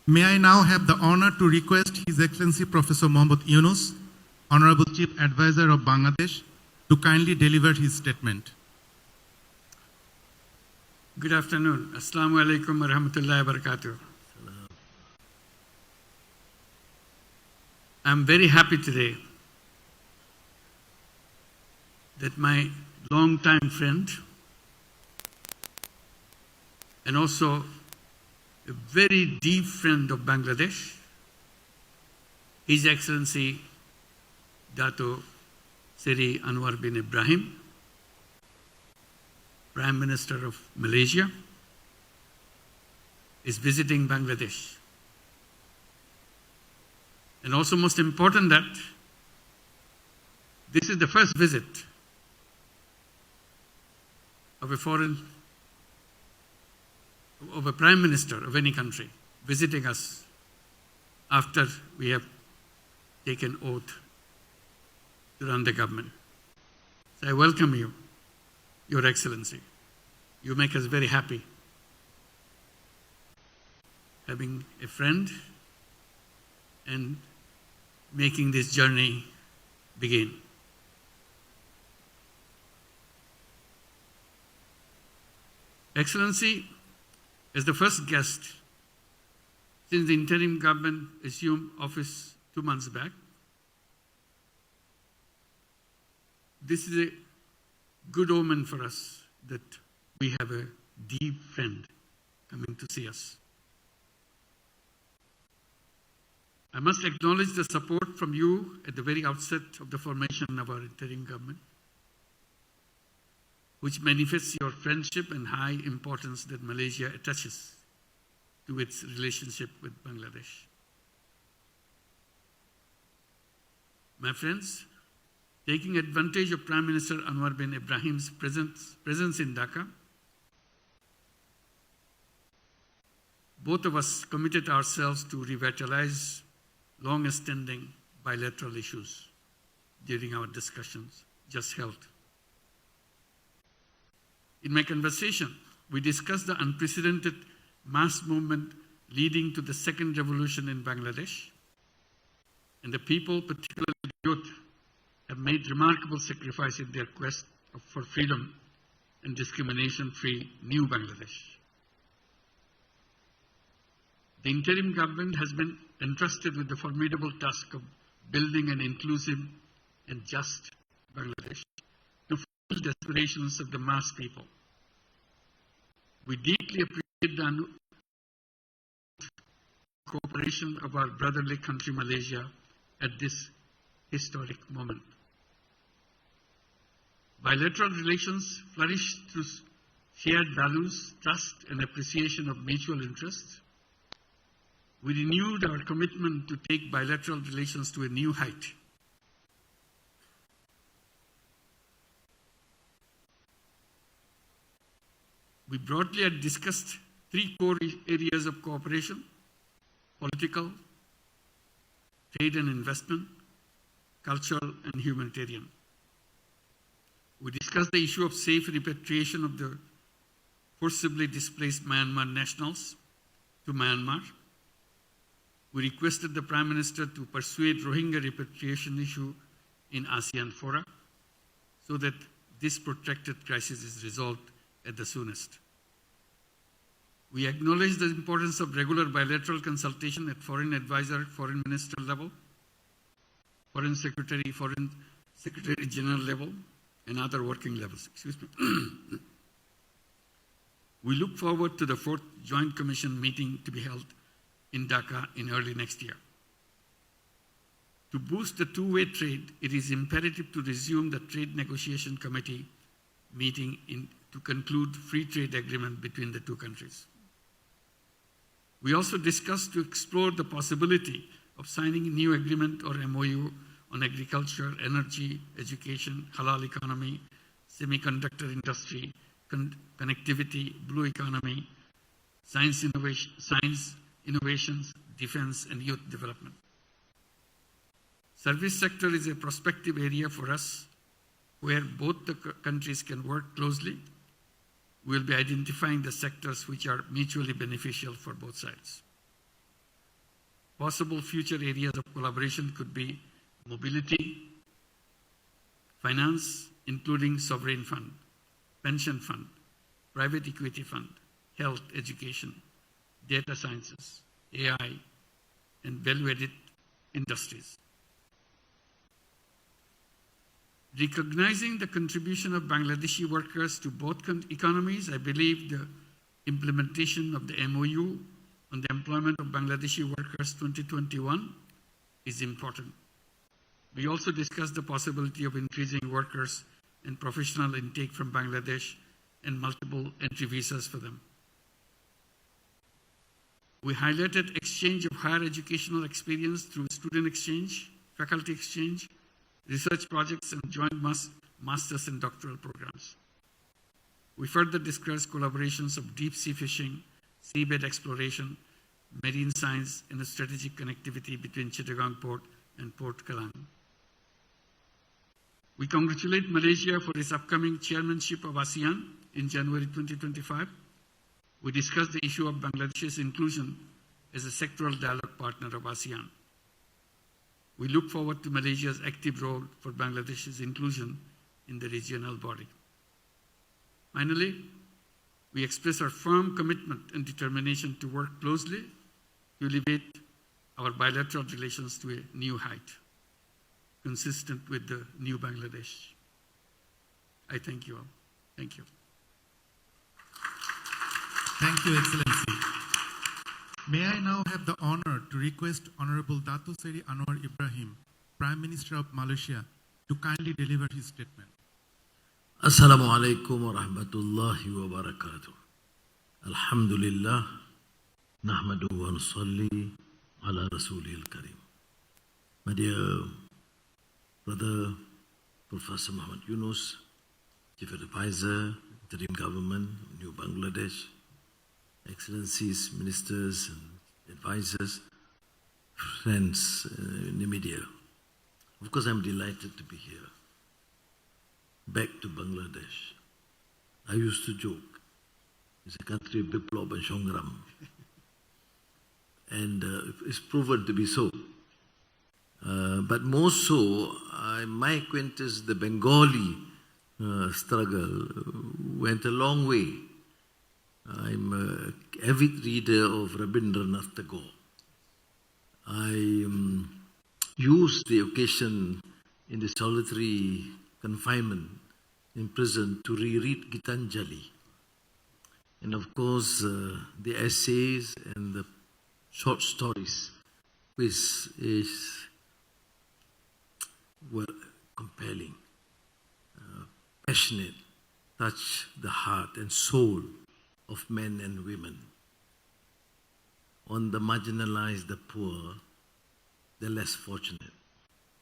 May I now have the honor to request His Excellency Professor Mohammad Yunus, Honorable Chief Advisor of Bangladesh, to kindly deliver his statement. Good afternoon. Assalamu alaikum wa rahmatullahi wa barakatuh. I'm very happy today that my longtime friend and also a very deep friend of Bangladesh, His Excellency Dato Seri Anwar bin Ibrahim, Prime Minister of Malaysia, is visiting Bangladesh. And also most important that this is the first visit of a Prime Minister of any country visiting us after we have taken oath to run the government. So I welcome you, Your Excellency. You make us very happy having a friend and making this journey begin. Excellency, as the first guest since the interim government assumed office 2 months back, this is a good omen for us that we have a deep friend coming to see us. I must acknowledge the support from you at the very outset of the formation of our interim government, which manifests your friendship and high importance that Malaysia attaches to its relationship with Bangladesh. My friends, taking advantage of Prime Minister Anwar bin Ibrahim's presence in Dhaka, both of us committed ourselves to revitalize long-standing bilateral issues during our discussions just held. In my conversation, we discussed the unprecedented mass movement leading to the second revolution in Bangladesh, and the people, particularly youth, have made remarkable sacrifice in their quest for freedom and discrimination-free new Bangladesh. The interim government has been entrusted with the formidable task of building an inclusive and just Bangladesh to fulfill the aspirations of the mass people. We deeply appreciate the cooperation of our brotherly country Malaysia at this historic moment. Bilateral relations flourish through shared values, trust, and appreciation of mutual interests. We renewed our commitment to take bilateral relations to a new height. We broadly had discussed 3 core areas of cooperation: political, trade and investment, cultural, and humanitarian. We discussed the issue of safe repatriation of the forcibly displaced Myanmar nationals to Myanmar. We requested the Prime Minister to persuade Rohingya repatriation issue in ASEAN fora so that this protracted crisis is resolved at the soonest. We acknowledge the importance of regular bilateral consultation at foreign advisor, foreign minister level, foreign secretary general level, and other working levels. Excuse me. We look forward to the 4th Joint Commission meeting to be held in Dhaka in early next year. To boost the two-way trade, it is imperative to resume the Trade Negotiation Committee meeting to conclude free trade agreement between the two countries. We also discussed to explore the possibility of signing a new agreement or MOU on agriculture, energy, education, halal economy, semiconductor industry, connectivity, blue economy, science innovations, defense, and youth development. Service sector is a prospective area for us where both the countries can work closely. We will be identifying the sectors which are mutually beneficial for both sides. Possible future areas of collaboration could be mobility, finance, including sovereign fund, pension fund, private equity fund, health, education, data sciences, AI, and value-added industries. Recognizing the contribution of Bangladeshi workers to both economies, I believe the implementation of the MOU on the employment of Bangladeshi workers 2021 is important. We also discussed the possibility of increasing workers and professional intake from Bangladesh and multiple entry visas for them. We highlighted exchange of higher educational experience through student exchange, faculty exchange, research projects, and joint master's and doctoral programs. We further discussed collaborations of deep sea fishing, seabed exploration, marine science, and a strategic connectivity between Chittagong Port and Port Kelang. We congratulate Malaysia for its upcoming chairmanship of ASEAN in January 2025. We discussed the issue of Bangladesh's inclusion as a sectoral dialogue partner of ASEAN. We look forward to Malaysia's active role for Bangladesh's inclusion in the regional body. Finally, we express our firm commitment and determination to work closely to elevate our bilateral relations to a new height, consistent with the new Bangladesh. I thank you all. Thank you. Thank you, Excellency. May I now have the honor to request Honorable Dato Seri Anwar Ibrahim, Prime Minister of Malaysia, to kindly deliver his statement. Assalamu alaikum wa rahmatullahi wa barakatuh. Alhamdulillah, nahmadu wa nusalli ala rasulil karim. My dear brother, Professor Muhammad Yunus, Chief Advisor, Interim Government, New Bangladesh, Excellencies, Ministers and Advisors, friends in the media. Of course, I'm delighted to be here. Back to Bangladesh. I used to joke, it's a country of Biplab and Shongram. And it's proven to be so. But more so, my acquaintance, the Bengali struggle, went a long way. I'm an avid reader of Rabindranath Tagore. I used the occasion in the solitary confinement in prison to reread Gitanjali. And of course, the essays and the short stories, which were compelling, passionate, touch the heart and soul of men and women, on the marginalized, the poor, the less fortunate.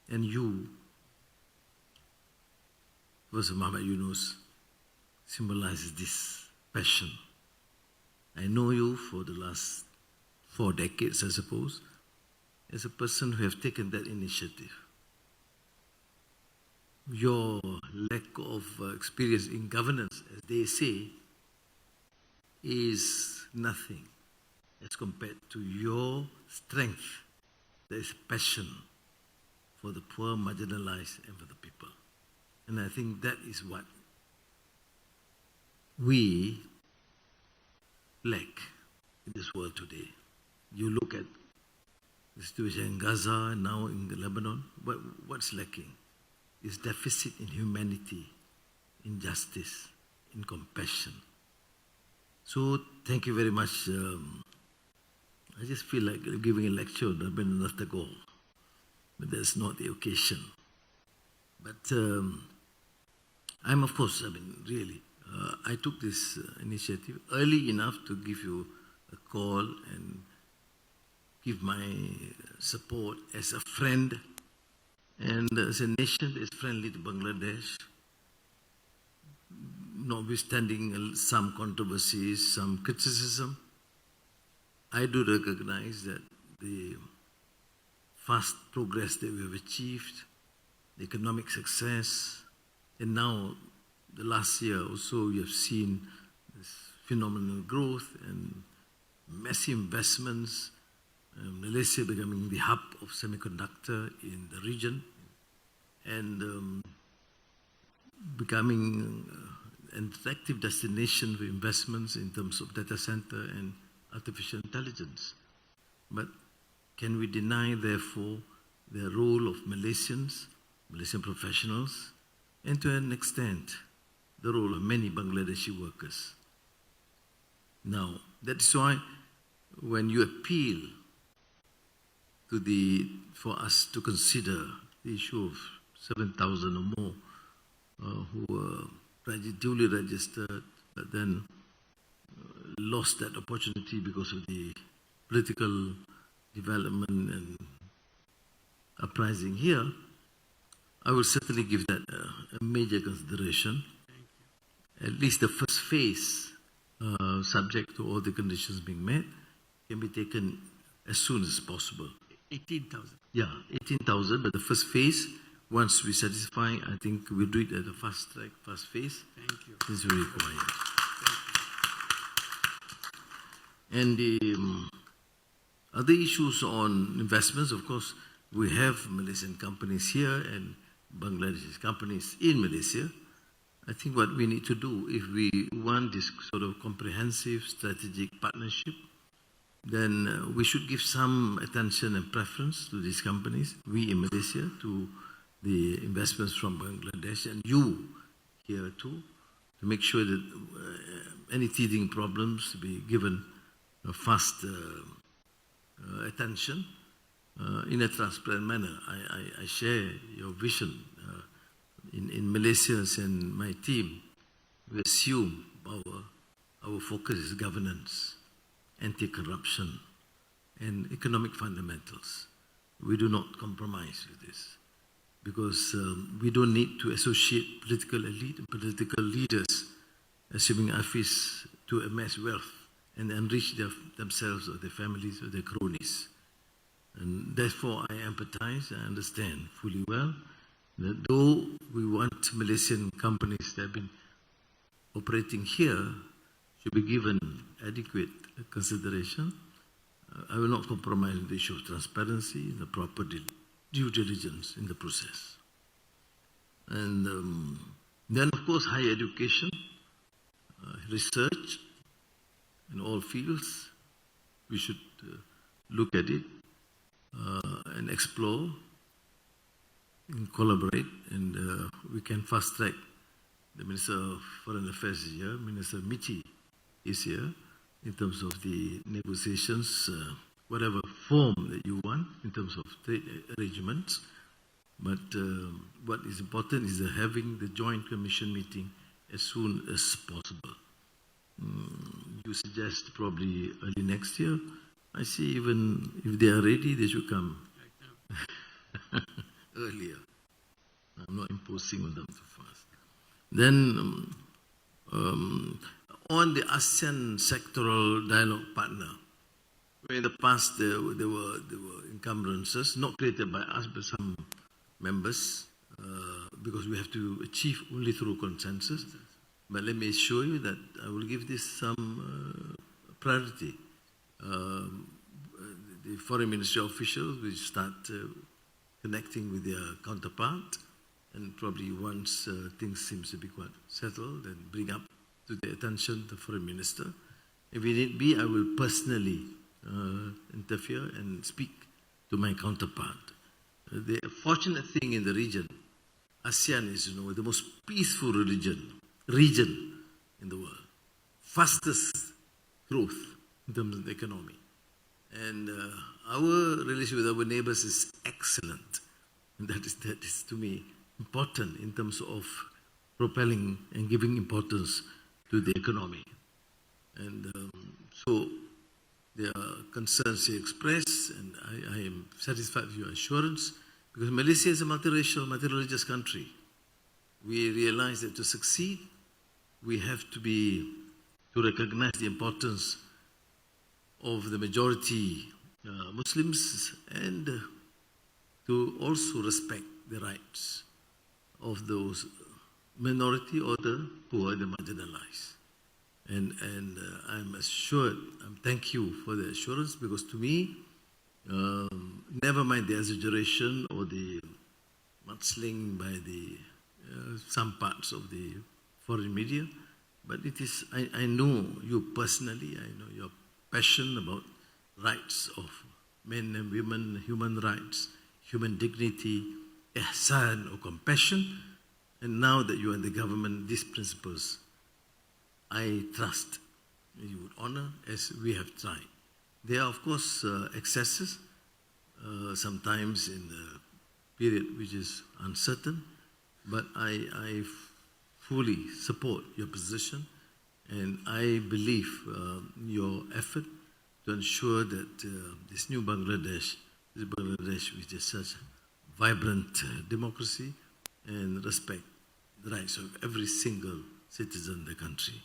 And you, Professor Muhammad Yunus, symbolizes this passion. I know you for the last 4 decades, I suppose, as a person who have taken that initiative. Your lack of experience in governance, as they say, is nothing as compared to your strength. There is passion for the poor, marginalized, and for the people. And I think that is what we lack in this world today. You look at the situation in Gaza, now in Lebanon, what's lacking is deficit in humanity, in justice, in compassion. So thank you very much. I just feel like giving a lecture on Rabindranath Tagore, but that's not the occasion. But I'm, of course, really, I took this initiative early enough to give you a call and give my support as a friend and as a nation that is friendly to Bangladesh, notwithstanding some controversies, some criticism. I do recognize that the fast progress that we have achieved, the economic success, and now the last year also we have seen this phenomenal growth and massive investments Malaysia becoming the hub of semiconductor in the region, and becoming an attractive destination for investments in terms of data center and artificial intelligence. But can we deny, therefore, the role of Malaysians, Malaysian professionals, and to an extent, the role of many Bangladeshi workers? Now, that's why when you appeal for us to consider the issue of 7,000 or more who were duly registered, but then lost that opportunity because of the political development and uprising here, I will certainly give that a major consideration. At least the first phase, subject to all the conditions being met, can be taken as soon as possible. 18,000. Yeah, 18,000, but the first phase, once we satisfy, I think we'll do it at a fast track, fast phase. Thank you. This will require. And the other issues on investments, of course, we have Malaysian companies here and Bangladeshi companies in Malaysia. I think what we need to do, if we want this sort of comprehensive strategic partnership, then we should give some attention and preference to these companies, we in Malaysia, to the investments from Bangladesh, and you here too, to make sure that any teething problems be given fast attention in a transparent manner. I share your vision. In Malaysia and my team, we assume our focus is governance, anti-corruption, and economic fundamentals. We do not compromise with this because we don't need to associate political elite and political leaders assuming office to amass wealth and enrich themselves or their families or their cronies. And therefore, I empathize, I understand fully well that though we want Malaysian companies that have been operating here should be given adequate consideration, I will not compromise on the issue of transparency and the proper due diligence in the process. And then, of course, higher education, research in all fields. We should look at it and explore and collaborate, and we can fast track. The Minister of Foreign Affairs is here, Minister Michi is here, in terms of the negotiations, whatever form that you want in terms of trade arrangements. But what is important is having the Joint Commission meeting as soon as possible. You suggest probably early next year. I see even if they are ready, they should come earlier. I'm not imposing on them too fast. Then on the ASEAN sectoral dialogue partner, where in the past there were encumbrances, not created by us but some members, because we have to achieve only through consensus. But let me assure you that I will give this some priority. The foreign ministry officials will start connecting with their counterpart, and probably once things seem to be quite settled, then bring up to the attention the foreign minister. If it need be, I will personally interfere and speak to my counterpart. The fortunate thing in the region, ASEAN is, the most peaceful region in the world, fastest growth in terms of the economy. And our relation with our neighbors is excellent. And that is to me important in terms of propelling and giving importance to the economy. And so there are concerns he expressed, and I am satisfied with your assurance, because Malaysia is a multiracial, multi-religious country. We realize that to succeed, we have to recognize the importance of the majority Muslims, and to also respect the rights of those minority or the poor, the marginalized. And I'm assured, thank you for the assurance, because to me, Never mind the exaggeration or the mudslinging by the some parts of the foreign media, but it is, I know you personally, I know your passion about rights of men and women, human rights, human dignity, ihsan or compassion, and now that you are in the government, these principles, I trust you would honor as we have tried. There are, of course, excesses, sometimes in the period which is uncertain, but I fully support your position, and I believe your effort to ensure that this new Bangladesh, which is such vibrant democracy and respect the rights of every single citizen in the country.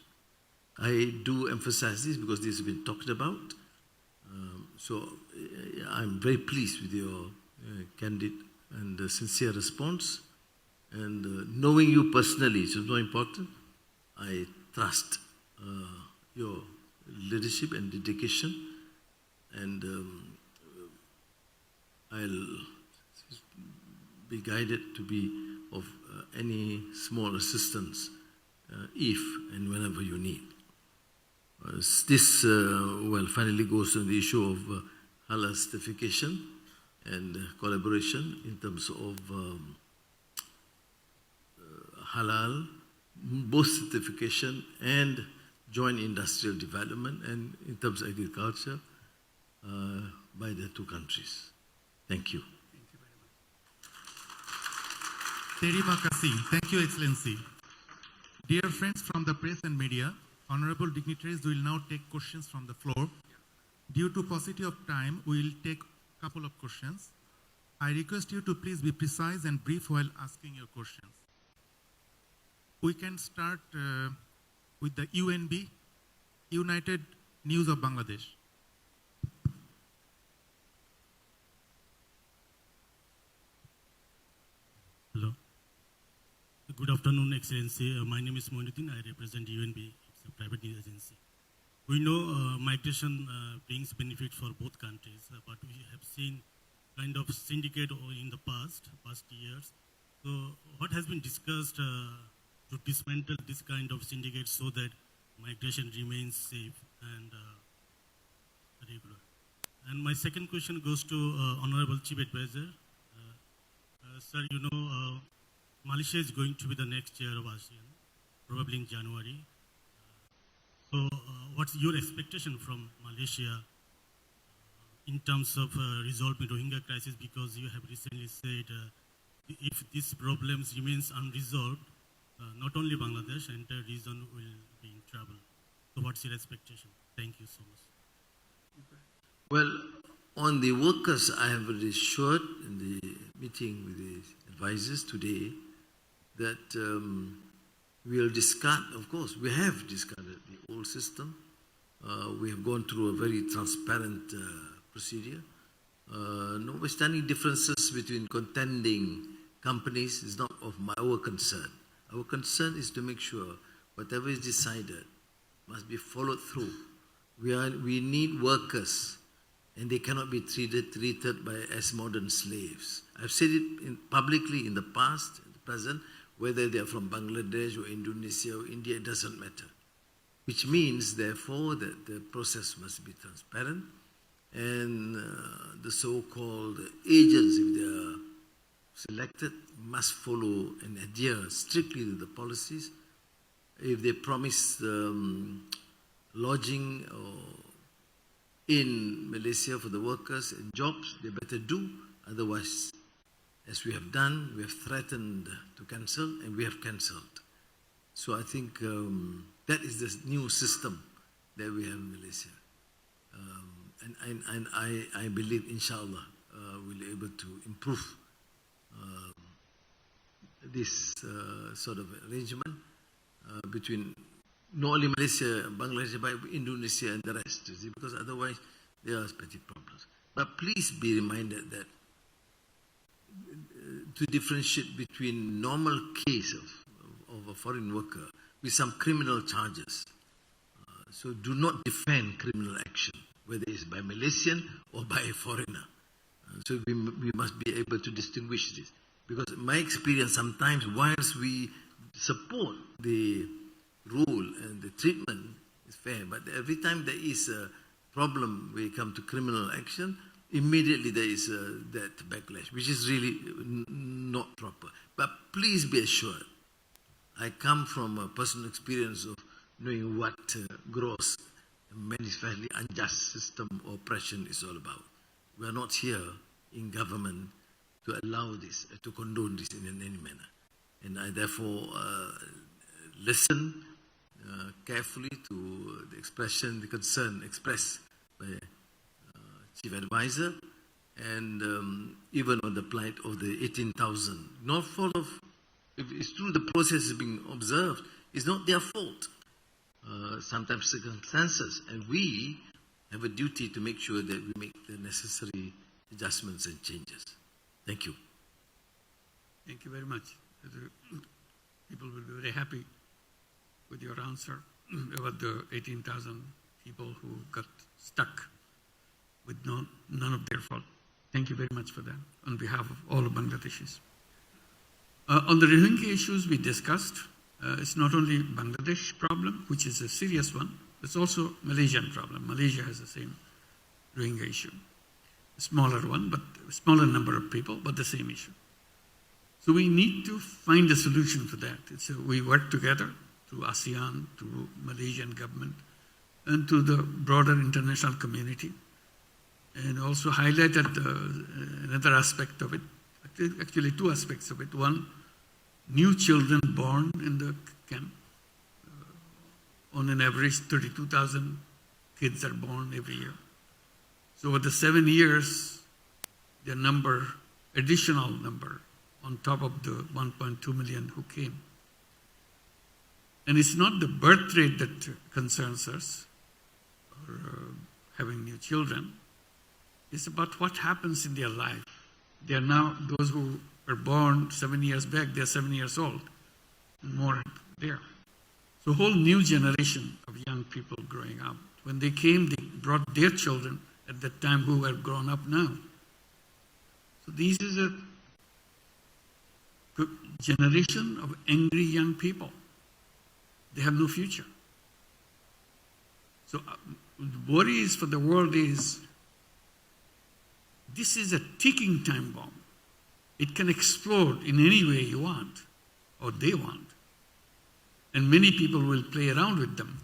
I do emphasize this because this has been talked about. So I'm very pleased with your candid and sincere response. And knowing you personally, which is more important, I trust your leadership and dedication. And I'll be guided to be of any small assistance if and whenever you need. This finally goes to the issue of halal certification and collaboration in terms of halal, both certification and joint industrial development, and in terms of agriculture by the two countries. Thank you. Terima kasih. Thank you, Excellency. Dear friends from the press and media, honorable dignitaries will now take questions from the floor. Due to paucity of time, we will take a couple of questions. I request you to please be precise and brief while asking your questions. We can start with the UNB, United News of Bangladesh. Hello. Good afternoon, Excellency. My name is Moinuddin. I represent UNB. It's a private news agency. We know migration brings benefit for both countries, but we have seen kind of syndicate in the past years. So what has been discussed to dismantle this kind of syndicate so that migration remains safe and regular? And my second question goes to Honorable Chief Advisor. Sir, you know, Malaysia is going to be the next chair of ASEAN, probably in January. So what's your expectation from Malaysia in terms of resolving Rohingya crisis? Because you have recently said if these problems remains unresolved, not only Bangladesh, entire region will be in trouble. So what's your expectation? Thank you so much. Well, on the workers, I have assured in the meeting with the advisors today that we'll discard, of course, we have discarded the old system. We have gone through a very transparent procedure. Notwithstanding differences between contending companies is not of our concern. Our concern is to make sure whatever is decided must be followed through. We need workers, and they cannot be treated as modern slaves. I've said it publicly in the past, in the present, whether they are from Bangladesh or Indonesia or India, it doesn't matter. Which means, therefore, that the process must be transparent, and the so-called agents, if they are selected, must follow and adhere strictly to the policies. If they promise lodging or in Malaysia for the workers and jobs, they better do. Otherwise, as we have done, we have threatened to cancel, and we have cancelled. So I think that is the new system that we have in Malaysia. And I believe, inshallah, we'll be able to improve this sort of arrangement between not only Malaysia, Bangladesh, but Indonesia and the rest, because otherwise there are petty problems. But please be reminded that to differentiate between normal case of a foreign worker with some criminal charges. So do not defend criminal action, whether it's by Malaysian or by a foreigner. So we must be able to distinguish this. Because in my experience, sometimes whilst we support the rule and the treatment is fair, but every time there is a problem when it comes to criminal action, immediately there is that backlash, which is really not proper. But please be assured, I come from a personal experience of knowing what gross and manifestly unjust system or oppression is all about. We are not here in government to allow this, to condone this in any manner. And I therefore listen carefully to the expression, the concern expressed by Chief Advisor, and even on the plight of the 18,000. Not fault of, if it's true the process is being observed, it's not their fault. Sometimes circumstances, and we have a duty to make sure that we make the necessary adjustments and changes. Thank you. Thank you very much. People will be very happy with your answer about the 18,000 people who got stuck with none of their fault. Thank you very much for that on behalf of all of Bangladeshis. On the Rohingya issues we discussed, it's not only Bangladesh problem, which is a serious one, it's also Malaysian problem. Malaysia has the same Rohingya issue. A smaller one, but a smaller number of people, but the same issue. So we need to find a solution for that. We work together through ASEAN, through Malaysian government, and to the broader international community. And also highlighted another aspect of it, actually two aspects of it. One, new children born in the camp. On an average, 32,000 kids are born every year. So over the 7 years, the number, additional number, on top of the 1.2 million who came. And it's not the birth rate that concerns us, or having new children. It's about what happens in their life. They are now, those who were born 7 years back, they're 7 years old, and more there. So a whole new generation of young people growing up. When they came, they brought their children at that time who are grown up now. So this is a generation of angry young people. They have no future. So the worries for the world is, this is a ticking time bomb. It can explode in any way you want, or they want. And many people will play around with them.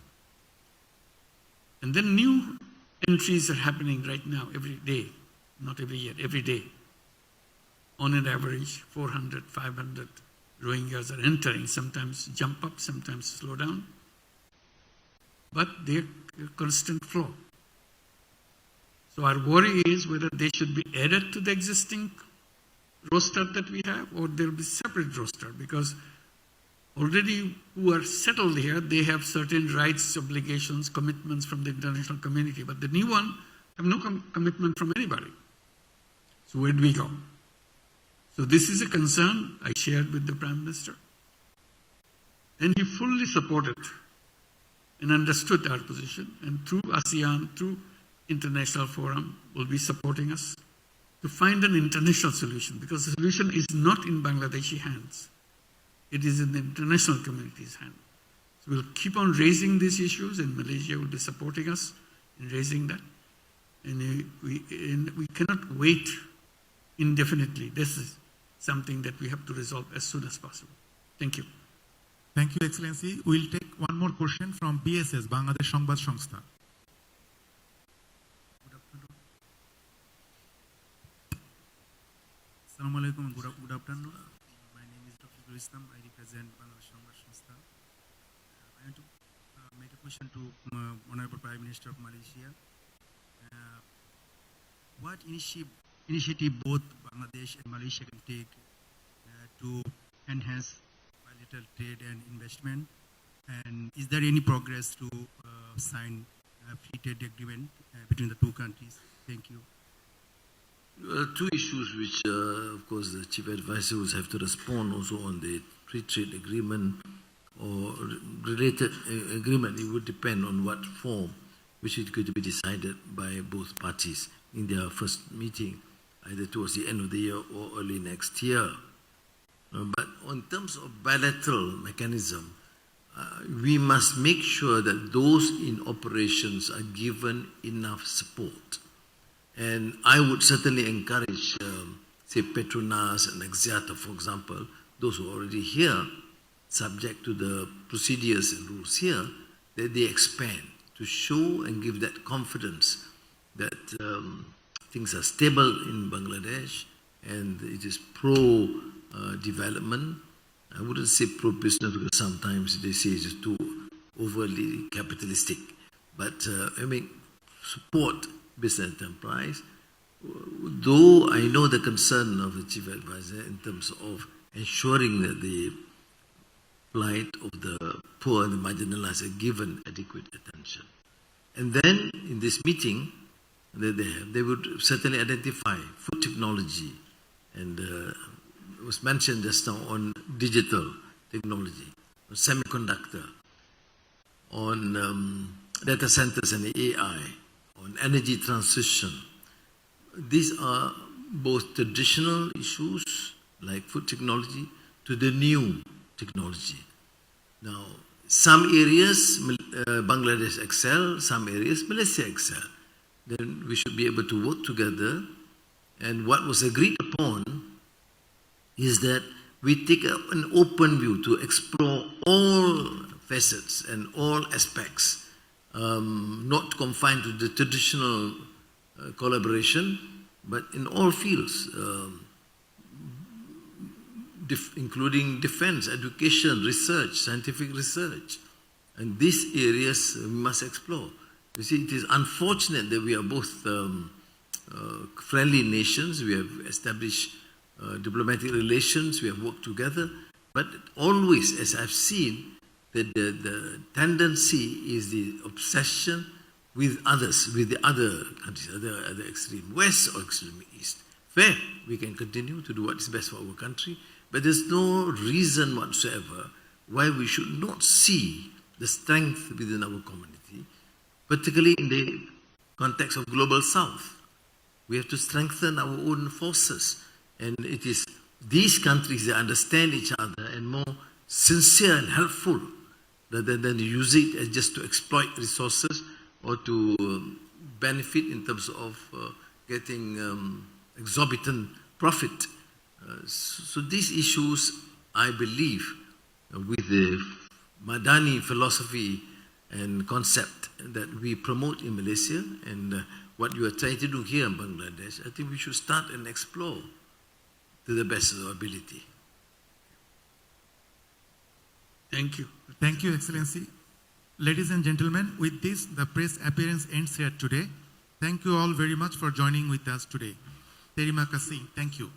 And then new entries are happening right now, every day, not every year, every day. On an average, 400, 500 Rohingyas are entering, sometimes jump up, sometimes slow down. But they're a constant flow. So our worry is whether they should be added to the existing roster that we have, or there will be separate roster, because already who are settled here, they have certain rights, obligations, commitments from the international community. But the new one have no commitment from anybody. So where do we go? So this is a concern I shared with the Prime Minister. And he fully supported and understood our position. And through ASEAN, through international forum, will be supporting us to find an international solution. Because the solution is not in Bangladeshi hands. It is in the international community's hand. So we'll keep on raising these issues, and Malaysia will be supporting us in raising that. And we cannot wait indefinitely. This is something that we have to resolve as soon as possible. Thank you. Thank you, Excellency. We'll take one more question from BSS, Bangladesh Sangbad সংস্থা. Assalamu alaikum. Good afternoon. My name is Dr. Islam. I represent Bangladesh Sangbad সংস্থা. I want to make a question to Honorable Prime Minister of Malaysia. What initiative both Bangladesh and Malaysia can take to enhance bilateral trade and investment? And is there any progress to sign a free trade agreement between the two countries? Thank you. Two issues which, of course, the Chief Advisor will have to respond also on the free trade agreement or related agreement. It would depend on what form, which is going to be decided by both parties in their first meeting. either towards the end of the year or early next year. But in terms of bilateral mechanism, we must make sure that those in operations are given enough support. And I would certainly encourage, say, Petronas and Axiata, for example, those who are already here, subject to the procedures and rules here, that they expand to show and give that confidence that things are stable in Bangladesh and it is pro-development. I wouldn't say pro-business because sometimes they say it's just too overly capitalistic. But support business enterprise. Though I know the concern of the Chief Advisor in terms of ensuring that the plight of the poor and the marginalized are given adequate attention. And then in this meeting that they would certainly identify food technology, and it was mentioned just now on digital technology, on semiconductor, on data centers and AI, on energy transition. These are both traditional issues like food technology to the new technology. Now, some areas Bangladesh excel, some areas Malaysia excel. Then we should be able to work together. And what was agreed upon is that we take an open view to explore all facets and all aspects, not confined to the traditional collaboration, but in all fields, including defense, education, research, scientific research. And these areas we must explore. You see, it is unfortunate that we are both friendly nations. We have established diplomatic relations. We have worked together. But always, as I've seen, that the tendency is the obsession with others, with the other countries, other extreme west or extreme east. Fair, we can continue to do what is best for our country, but there's no reason whatsoever why we should not see the strength within our community, particularly in the context of global south. We have to strengthen our own forces. And it is these countries that understand each other and more sincere and helpful rather than use it as just to exploit resources or to benefit in terms of getting exorbitant profit. So these issues, I believe, with the Madani philosophy and concept that we promote in Malaysia and what you are trying to do here in Bangladesh, I think we should start and explore to the best of our ability. Thank you. Thank you, Excellency. Ladies and gentlemen, with this, the press appearance ends here today. Thank you all very much for joining with us today. Terima kasih. Thank you.